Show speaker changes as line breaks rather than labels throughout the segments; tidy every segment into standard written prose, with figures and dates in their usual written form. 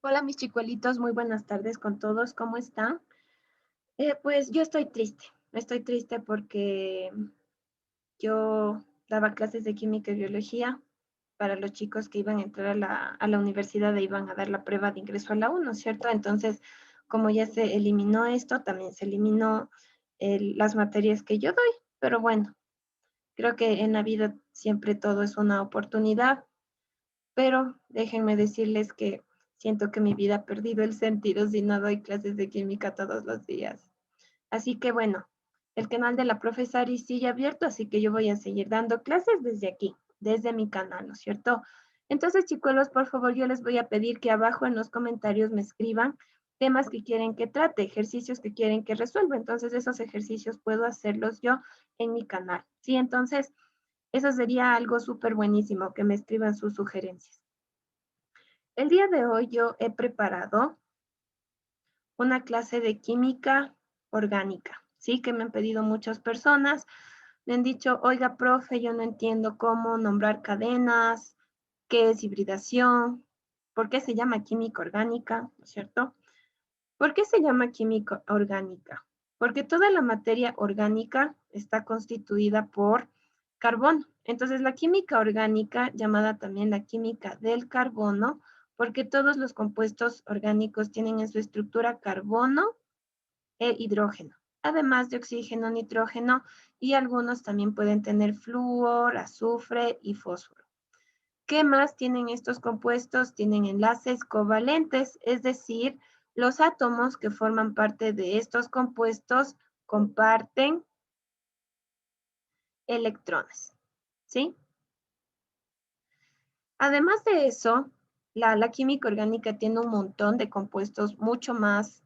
Hola mis chicuelitos, muy buenas tardes con todos, ¿cómo están? Pues yo estoy triste porque yo daba clases de química y biología para los chicos que iban a entrar a la universidad e iban a dar la prueba de ingreso a la U, ¿no es cierto? Entonces, como ya se eliminó esto, también se eliminó las materias que yo doy, pero bueno, creo que en la vida siempre todo es una oportunidad, pero déjenme decirles que siento que mi vida ha perdido el sentido si no doy clases de química todos los días. Así que bueno, el canal de la profesora sigue abierto, así que yo voy a seguir dando clases desde aquí, desde mi canal, ¿no es cierto? Entonces, chicuelos, por favor, yo les voy a pedir que abajo en los comentarios me escriban temas que quieren que trate, ejercicios que quieren que resuelva. Entonces, esos ejercicios puedo hacerlos yo en mi canal. Sí, entonces, eso sería algo súper buenísimo, que me escriban sus sugerencias. El día de hoy yo he preparado una clase de química orgánica, ¿sí? Que me han pedido muchas personas. Me han dicho, oiga, profe, yo no entiendo cómo nombrar cadenas, qué es hibridación, por qué se llama química orgánica, ¿no es cierto? ¿Por qué se llama química orgánica? Porque toda la materia orgánica está constituida por carbono. Entonces, la química orgánica, llamada también la química del carbono, porque todos los compuestos orgánicos tienen en su estructura carbono e hidrógeno, además de oxígeno, nitrógeno y algunos también pueden tener flúor, azufre y fósforo. ¿Qué más tienen estos compuestos? Tienen enlaces covalentes, es decir, los átomos que forman parte de estos compuestos comparten electrones, ¿sí? Además de eso, la química orgánica tiene un montón de compuestos mucho más,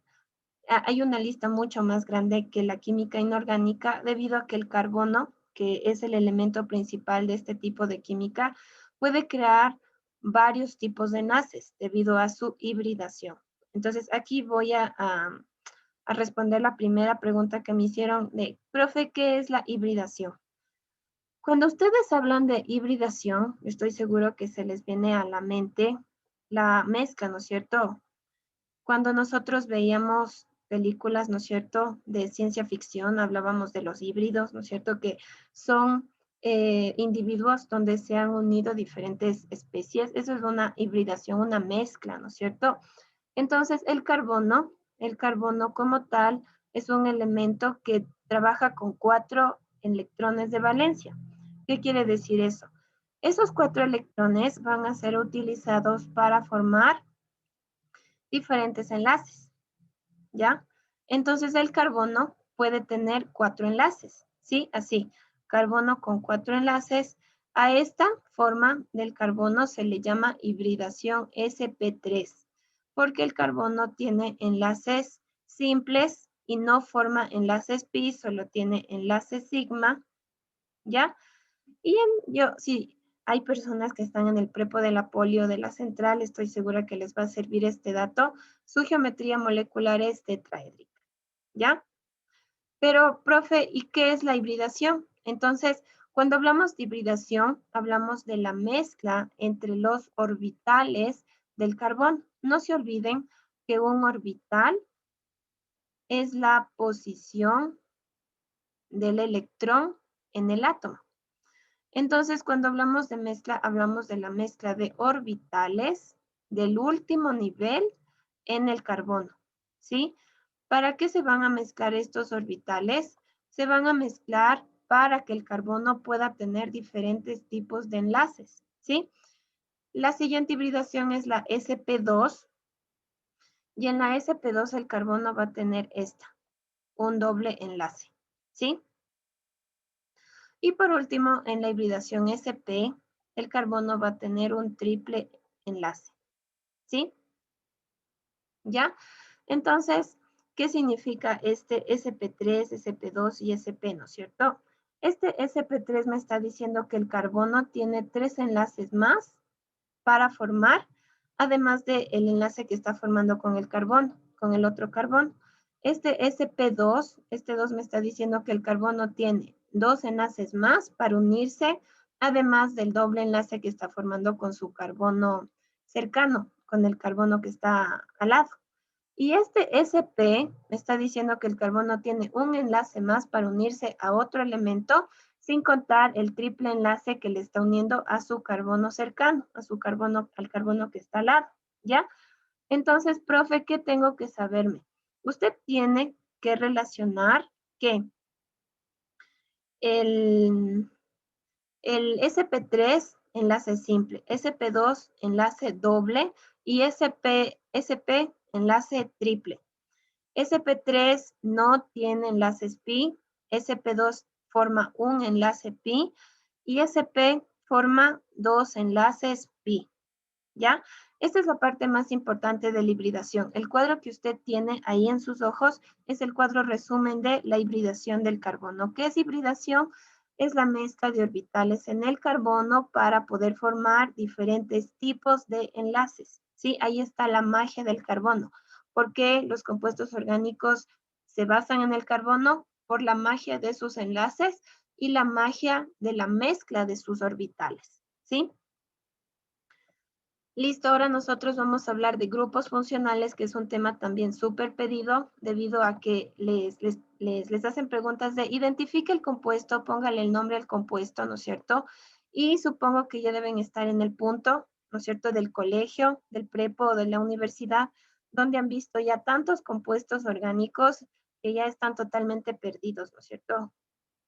hay una lista mucho más grande que la química inorgánica debido a que el carbono, que es el elemento principal de este tipo de química, puede crear varios tipos de enlaces debido a su hibridación. Entonces, aquí voy a responder la primera pregunta que me hicieron de, profe, ¿qué es la hibridación? Cuando ustedes hablan de hibridación, estoy seguro que se les viene a la mente la mezcla, ¿no es cierto? Cuando nosotros veíamos películas, ¿no es cierto?, de ciencia ficción, hablábamos de los híbridos, ¿no es cierto?, que son individuos donde se han unido diferentes especies. Eso es una hibridación, una mezcla, ¿no es cierto? Entonces, el carbono como tal es un elemento que trabaja con 4 electrones de valencia. ¿Qué quiere decir eso? Esos 4 electrones van a ser utilizados para formar diferentes enlaces, ¿ya? Entonces el carbono puede tener 4 enlaces, ¿sí? Así, carbono con 4 enlaces. A esta forma del carbono se le llama hibridación sp3, porque el carbono tiene enlaces simples y no forma enlaces pi, solo tiene enlaces sigma, ¿ya? Sí, hay personas que están en el prepo de la polio de la central, estoy segura que les va a servir este dato. Su geometría molecular es tetraédrica, ¿ya? Pero, profe, ¿y qué es la hibridación? Entonces, cuando hablamos de hibridación, hablamos de la mezcla entre los orbitales del carbón. No se olviden que un orbital es la posición del electrón en el átomo. Entonces, cuando hablamos de mezcla, hablamos de la mezcla de orbitales del último nivel en el carbono, ¿sí? ¿Para qué se van a mezclar estos orbitales? Se van a mezclar para que el carbono pueda tener diferentes tipos de enlaces, ¿sí? La siguiente hibridación es la sp2 y en la sp2 el carbono va a tener un doble enlace, ¿sí? Y por último, en la hibridación sp, el carbono va a tener un triple enlace, ¿sí? ¿Ya? Entonces, ¿qué significa este sp3, sp2 y sp, no es cierto? Este sp3 me está diciendo que el carbono tiene 3 enlaces más para formar, además del enlace que está formando con el carbono, con el otro carbono. Este sp2, este 2 me está diciendo que el carbono tiene 2 enlaces más para unirse, además del doble enlace que está formando con su carbono cercano. con el carbono que está al lado. Y este sp me está diciendo que el carbono tiene un enlace más para unirse a otro elemento, sin contar el triple enlace que le está uniendo a su carbono cercano, al carbono que está al lado, ¿ya? Entonces, profe, ¿qué tengo que saberme? Usted tiene que relacionar que el sp3 enlace simple, sp2 enlace doble y sp enlace triple. sp3 no tiene enlaces pi, sp2 forma un enlace pi y sp forma dos enlaces pi, ¿ya? Esta es la parte más importante de la hibridación. El cuadro que usted tiene ahí en sus ojos es el cuadro resumen de la hibridación del carbono. ¿Qué es hibridación? Es la mezcla de orbitales en el carbono para poder formar diferentes tipos de enlaces, ¿sí? Ahí está la magia del carbono. ¿Por qué los compuestos orgánicos se basan en el carbono? Por la magia de sus enlaces y la magia de la mezcla de sus orbitales, ¿sí? Listo, ahora nosotros vamos a hablar de grupos funcionales, que es un tema también súper pedido, debido a que les hacen preguntas de identifique el compuesto, póngale el nombre al compuesto, ¿no es cierto? Y supongo que ya deben estar en el punto, ¿no es cierto?, del colegio, del prepo o de la universidad, donde han visto ya tantos compuestos orgánicos que ya están totalmente perdidos, ¿no es cierto?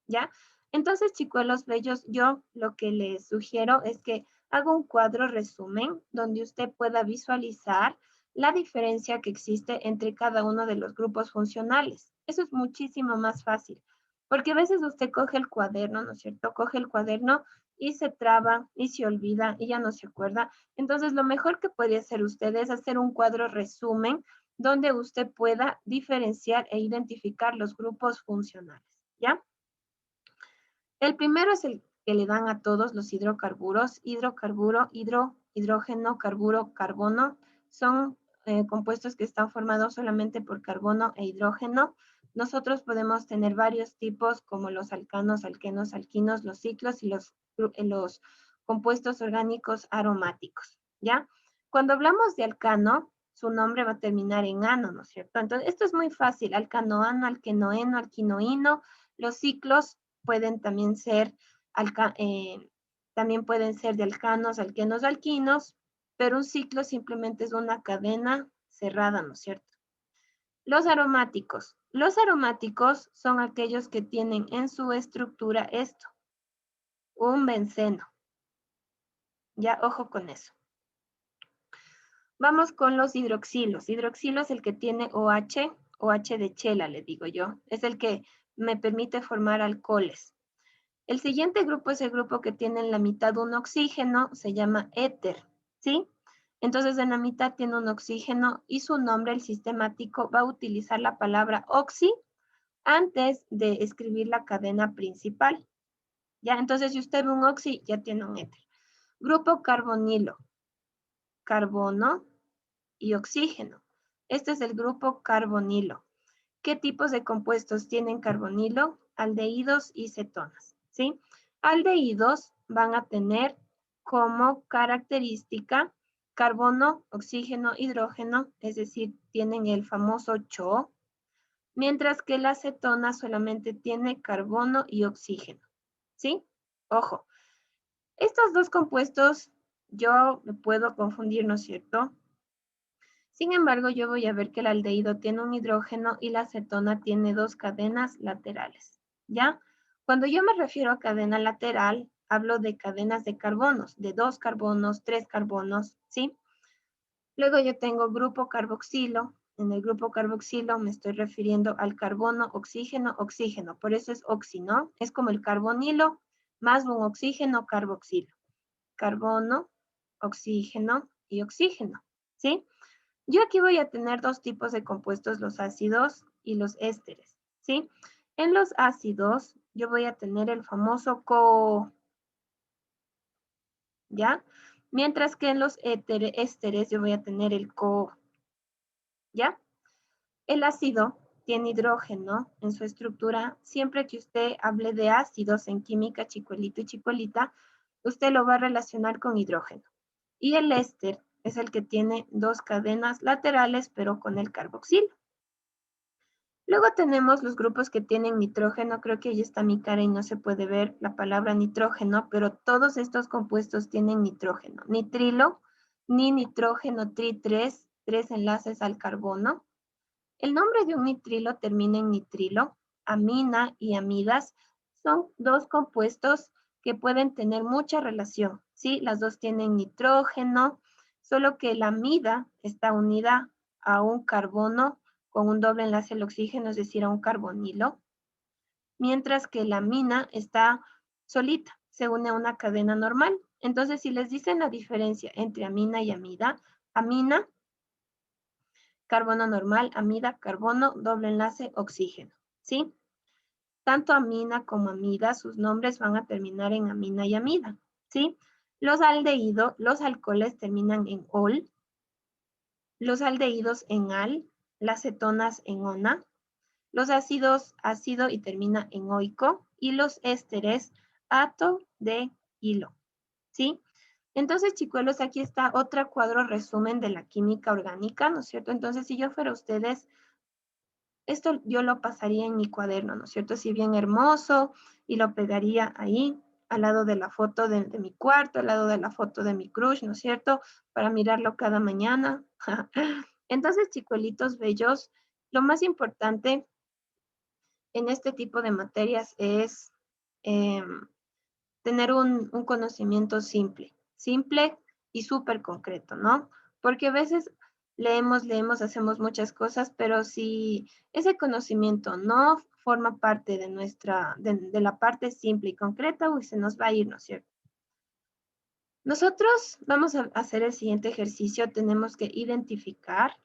¿Ya? Entonces, chicuelos bellos, yo lo que les sugiero es que haga un cuadro resumen donde usted pueda visualizar la diferencia que existe entre cada uno de los grupos funcionales. Eso es muchísimo más fácil, porque a veces usted coge el cuaderno, ¿no es cierto? Coge el cuaderno y se traba y se olvida y ya no se acuerda. Entonces, lo mejor que puede hacer usted es hacer un cuadro resumen donde usted pueda diferenciar e identificar los grupos funcionales, ¿ya? El primero es el que le dan a todos los hidrocarburos, hidrocarburo, hidrógeno, carburo, carbono. Son compuestos que están formados solamente por carbono e hidrógeno. Nosotros podemos tener varios tipos como los alcanos, alquenos, alquinos, los ciclos y los compuestos orgánicos aromáticos, ¿ya? Cuando hablamos de alcano, su nombre va a terminar en ano, ¿no es cierto? Entonces, esto es muy fácil, alcanoano, alquenoeno, alquinoíno. Los ciclos pueden también ser, también pueden ser de alcanos, alquenos, alquinos, pero un ciclo simplemente es una cadena cerrada, ¿no es cierto? Los aromáticos. Los aromáticos son aquellos que tienen en su estructura esto, un benceno. Ya, ojo con eso. Vamos con los hidroxilos. Hidroxilo es el que tiene OH de chela, le digo yo. Es el que me permite formar alcoholes. El siguiente grupo es el grupo que tiene en la mitad un oxígeno, se llama éter, ¿sí? Entonces en la mitad tiene un oxígeno y su nombre, el sistemático, va a utilizar la palabra oxi antes de escribir la cadena principal. ¿Ya? Entonces si usted ve un oxi, ya tiene un éter. Grupo carbonilo, carbono y oxígeno. Este es el grupo carbonilo. ¿Qué tipos de compuestos tienen carbonilo? Aldehídos y cetonas, ¿sí? Aldehídos van a tener como característica carbono, oxígeno, hidrógeno, es decir, tienen el famoso CHO, mientras que la cetona solamente tiene carbono y oxígeno, ¿sí? Ojo, estos dos compuestos yo me puedo confundir, ¿no es cierto? Sin embargo, yo voy a ver que el aldehído tiene un hidrógeno y la cetona tiene dos cadenas laterales, ¿ya? Cuando yo me refiero a cadena lateral, hablo de cadenas de carbonos, de 2 carbonos, 3 carbonos, ¿sí? Luego yo tengo grupo carboxilo. En el grupo carboxilo me estoy refiriendo al carbono, oxígeno, oxígeno. Por eso es oxi, ¿no? Es como el carbonilo más un oxígeno carboxilo. Carbono, oxígeno y oxígeno, ¿sí? Yo aquí voy a tener dos tipos de compuestos, los ácidos y los ésteres, ¿sí? En los ácidos, yo voy a tener el famoso CO, ¿ya? Mientras que en los ésteres, yo voy a tener el CO, ¿ya? El ácido tiene hidrógeno en su estructura. Siempre que usted hable de ácidos en química, chicuelito y chicuelita, usted lo va a relacionar con hidrógeno. Y el éster es el que tiene 2 cadenas laterales, pero con el carboxilo. Luego tenemos los grupos que tienen nitrógeno. Creo que ahí está mi cara y no se puede ver la palabra nitrógeno, pero todos estos compuestos tienen nitrógeno. Nitrilo, ni nitrógeno, tri 3, 3 enlaces al carbono. El nombre de un nitrilo termina en nitrilo. Amina y amidas son 2 compuestos que pueden tener mucha relación, ¿sí? Las 2 tienen nitrógeno, solo que la amida está unida a un carbono con un doble enlace al oxígeno, es decir, a un carbonilo, mientras que la amina está solita, se une a una cadena normal. Entonces, si les dicen la diferencia entre amina y amida, amina, carbono normal, amida, carbono, doble enlace, oxígeno, ¿sí? Tanto amina como amida, sus nombres van a terminar en amina y amida, ¿sí? Los aldehídos, los alcoholes terminan en ol, los aldehídos en al, las cetonas en ona, los ácidos ácido y termina en oico, y los ésteres ato de hilo, ¿sí? Entonces, chicuelos, aquí está otro cuadro resumen de la química orgánica, ¿no es cierto? Entonces, si yo fuera ustedes, esto yo lo pasaría en mi cuaderno, ¿no es cierto? Así bien hermoso, y lo pegaría ahí, al lado de la foto de mi cuarto, al lado de la foto de mi crush, ¿no es cierto? Para mirarlo cada mañana. Entonces, chicuelitos bellos, lo más importante en este tipo de materias es tener un conocimiento simple, simple y súper concreto, ¿no? Porque a veces leemos, hacemos muchas cosas, pero si ese conocimiento no forma parte de de la parte simple y concreta, uy, se nos va a ir, ¿no es cierto? Nosotros vamos a hacer el siguiente ejercicio. Tenemos que identificar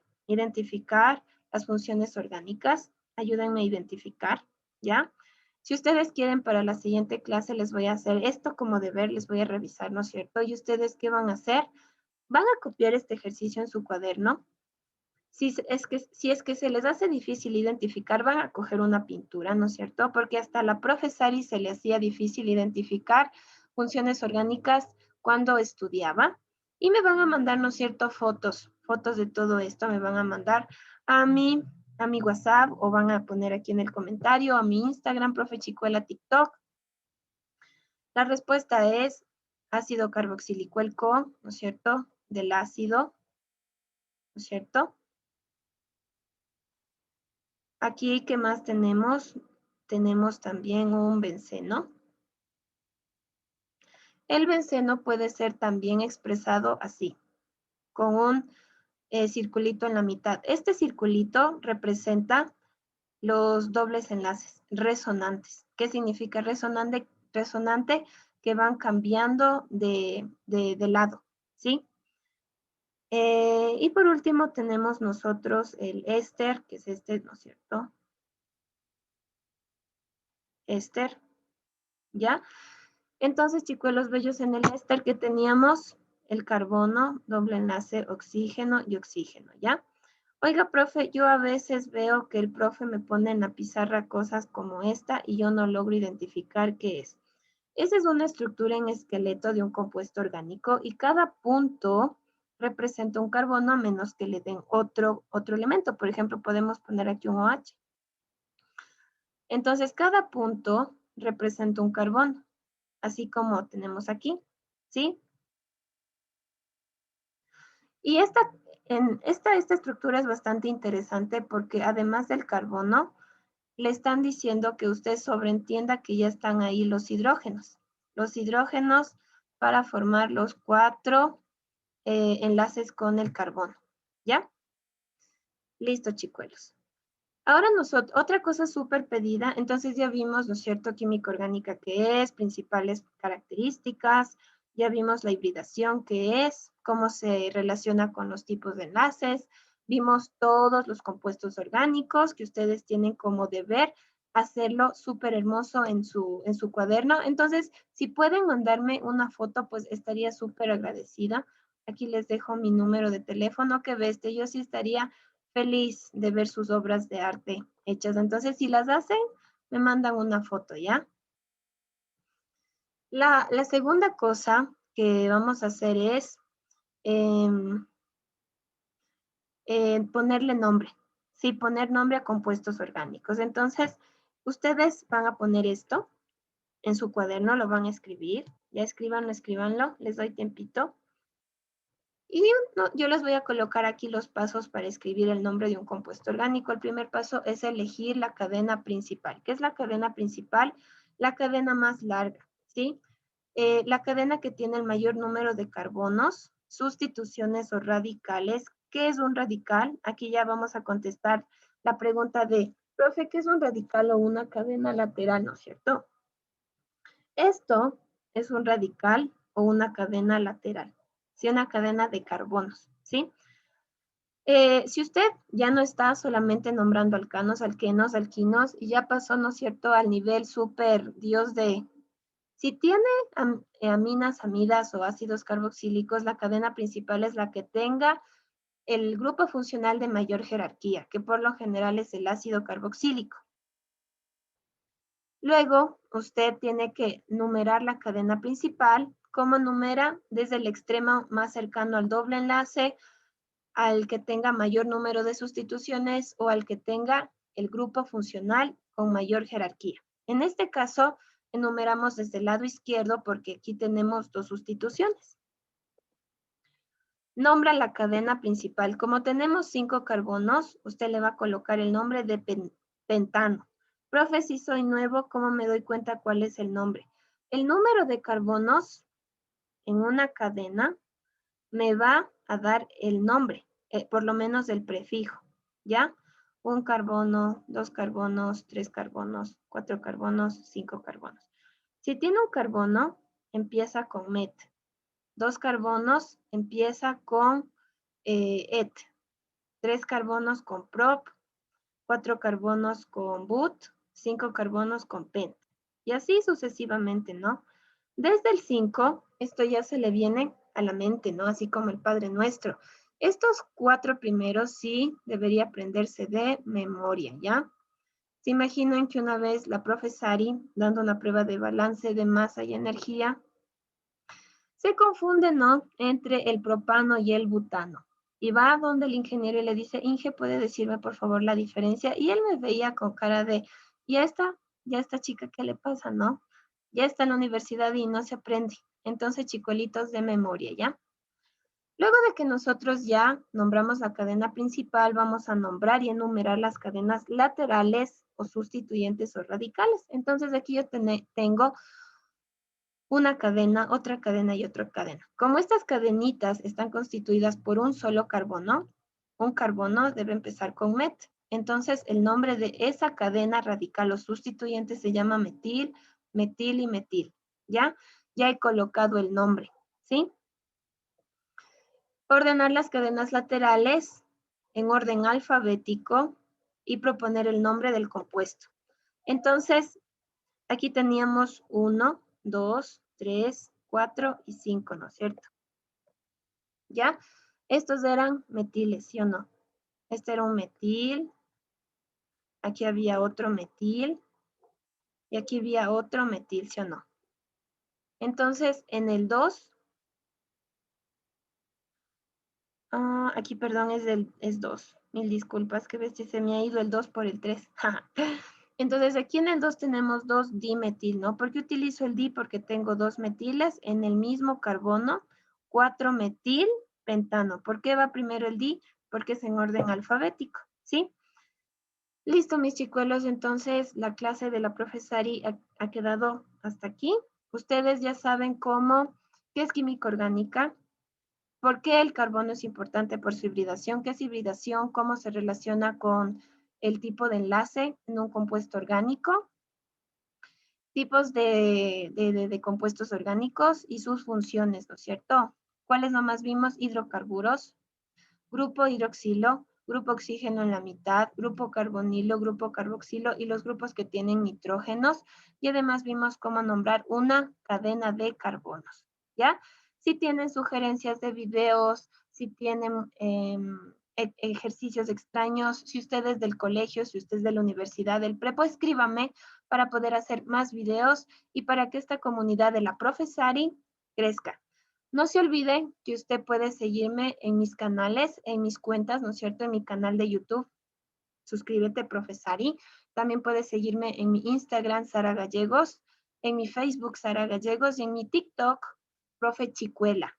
las funciones orgánicas. Ayúdenme a identificar, ¿ya? Si ustedes quieren para la siguiente clase, les voy a hacer esto como deber, les voy a revisar, ¿no es cierto? ¿Y ustedes qué van a hacer? Van a copiar este ejercicio en su cuaderno. Si es que se les hace difícil identificar, van a coger una pintura, ¿no es cierto? Porque hasta la profe Sari se le hacía difícil identificar funciones orgánicas cuando estudiaba. Y me van a mandar, ¿no es cierto?, fotos de todo esto, me van a mandar a mi WhatsApp o van a poner aquí en el comentario, a mi Instagram, profe Chicuela TikTok. La respuesta es ácido carboxílico, el CO, ¿no es cierto?, del ácido, ¿no es cierto? Aquí, ¿qué más tenemos? Tenemos también un benceno. El benceno puede ser también expresado así, con un circulito en la mitad. Este circulito representa los dobles enlaces resonantes. ¿Qué significa resonante? Resonante que van cambiando de lado, ¿sí? Y por último tenemos nosotros el éster, que es este, ¿no es cierto? Éster, ¿ya? Entonces, chicuelos bellos, en el éster que teníamos el carbono, doble enlace, oxígeno y oxígeno, ¿ya? Oiga, profe, yo a veces veo que el profe me pone en la pizarra cosas como esta y yo no logro identificar qué es. Esa es una estructura en esqueleto de un compuesto orgánico y cada punto representa un carbono a menos que le den otro elemento. Por ejemplo, podemos poner aquí un OH. Entonces, cada punto representa un carbono, así como tenemos aquí, ¿sí? Y esta estructura es bastante interesante porque además del carbono, le están diciendo que usted sobreentienda que ya están ahí los hidrógenos. Los hidrógenos para formar los 4 enlaces con el carbono, ¿ya? Listo, chicuelos. Ahora nosotros, otra cosa súper pedida, entonces ya vimos, ¿no es cierto?, química orgánica que es, principales características, ya vimos la hibridación que es, cómo se relaciona con los tipos de enlaces, vimos todos los compuestos orgánicos que ustedes tienen como deber hacerlo súper hermoso en su cuaderno. Entonces, si pueden mandarme una foto, pues estaría súper agradecida. Aquí les dejo mi número de teléfono, que bestia, yo sí estaría feliz de ver sus obras de arte hechas. Entonces, si las hacen, me mandan una foto, ¿ya? La segunda cosa que vamos a hacer es ponerle nombre. Sí, poner nombre a compuestos orgánicos. Entonces, ustedes van a poner esto en su cuaderno, lo van a escribir. Ya escríbanlo, escríbanlo. Les doy tiempito. Y yo les voy a colocar aquí los pasos para escribir el nombre de un compuesto orgánico. El primer paso es elegir la cadena principal. ¿Qué es la cadena principal? La cadena más larga, ¿sí? La cadena que tiene el mayor número de carbonos, sustituciones o radicales. ¿Qué es un radical? Aquí ya vamos a contestar la pregunta de, profe, ¿qué es un radical o una cadena lateral, no es cierto? Esto es un radical o una cadena lateral, ¿sí? Una cadena de carbonos, ¿sí? Si usted ya no está solamente nombrando alcanos, alquenos, alquinos, y ya pasó, ¿no es cierto?, al nivel súper Dios de... Si tiene aminas, amidas o ácidos carboxílicos, la cadena principal es la que tenga el grupo funcional de mayor jerarquía, que por lo general es el ácido carboxílico. Luego, usted tiene que numerar la cadena principal. ¿Cómo numera? Desde el extremo más cercano al doble enlace, al que tenga mayor número de sustituciones o al que tenga el grupo funcional con mayor jerarquía. En este caso, enumeramos desde el lado izquierdo porque aquí tenemos dos sustituciones. Nombra la cadena principal. Como tenemos 5 carbonos, usted le va a colocar el nombre de pentano. Profe, si soy nuevo, ¿cómo me doy cuenta cuál es el nombre? El número de carbonos en una cadena me va a dar el nombre, por lo menos el prefijo, ¿ya? 1 carbono, 2 carbonos, 3 carbonos, 4 carbonos, 5 carbonos. Si tiene un carbono, empieza con met. 2 carbonos, empieza con et. 3 carbonos con prop, 4 carbonos con but, 5 carbonos con pent. Y así sucesivamente, ¿no? Desde el 5, esto ya se le viene a la mente, ¿no? Así como el Padre Nuestro. Estos 4 primeros sí debería aprenderse de memoria, ¿ya? Se imaginan que una vez la profesari, dando una prueba de balance de masa y energía, se confunde, ¿no?, entre el propano y el butano. Y va donde el ingeniero y le dice, Inge, ¿puede decirme por favor la diferencia? Y él me veía con cara de, ya esta chica, ¿qué le pasa, no? Ya está en la universidad y no se aprende. Entonces, chicuelitos de memoria, ¿ya? Luego de que nosotros ya nombramos la cadena principal, vamos a nombrar y enumerar las cadenas laterales o sustituyentes o radicales. Entonces, aquí yo tengo una cadena, otra cadena y otra cadena. Como estas cadenitas están constituidas por un solo carbono, un carbono debe empezar con met. Entonces, el nombre de esa cadena radical o sustituyente se llama metil, metil y metil. ¿Ya? Ya he colocado el nombre, ¿sí? Ordenar las cadenas laterales en orden alfabético y proponer el nombre del compuesto. Entonces, aquí teníamos 1, 2, 3, 4 y 5, ¿no es cierto? ¿Ya? Estos eran metiles, ¿sí o no? Este era un metil, aquí había otro metil, y aquí había otro metil, ¿sí o no? Entonces, en el 2, aquí, perdón, es 2. Mil disculpas, que ves si se me ha ido el 2 por el 3. Entonces, aquí en el 2 tenemos 2 dimetil, ¿no? ¿Por qué utilizo el di? Porque tengo 2 metiles en el mismo carbono, 4 metil pentano. ¿Por qué va primero el di? Porque es en orden alfabético, ¿sí? Listo, mis chicuelos, entonces la clase de la profesari ha quedado hasta aquí. Ustedes ya saben qué es química orgánica, por qué el carbono es importante por su hibridación, qué es hibridación, cómo se relaciona con el tipo de enlace en un compuesto orgánico, tipos de compuestos orgánicos y sus funciones, ¿no es cierto? ¿Cuáles nomás vimos? Hidrocarburos, grupo hidroxilo, grupo oxígeno en la mitad, grupo carbonilo, grupo carboxilo y los grupos que tienen nitrógenos. Y además vimos cómo nombrar una cadena de carbonos, ¿ya? Si tienen sugerencias de videos, si tienen ejercicios extraños, si ustedes del colegio, si ustedes de la universidad, del prepo, escríbame para poder hacer más videos y para que esta comunidad de la Profesari crezca. No se olviden que usted puede seguirme en mis canales, en mis cuentas, ¿no es cierto? En mi canal de YouTube, suscríbete, Profesari. También puedes seguirme en mi Instagram, Sara Gallegos, en mi Facebook, Sara Gallegos, y en mi TikTok, Profe Chicuela.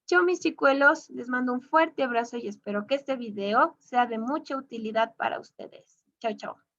Chao, mis chicuelos, les mando un fuerte abrazo y espero que este video sea de mucha utilidad para ustedes. Chao, chao.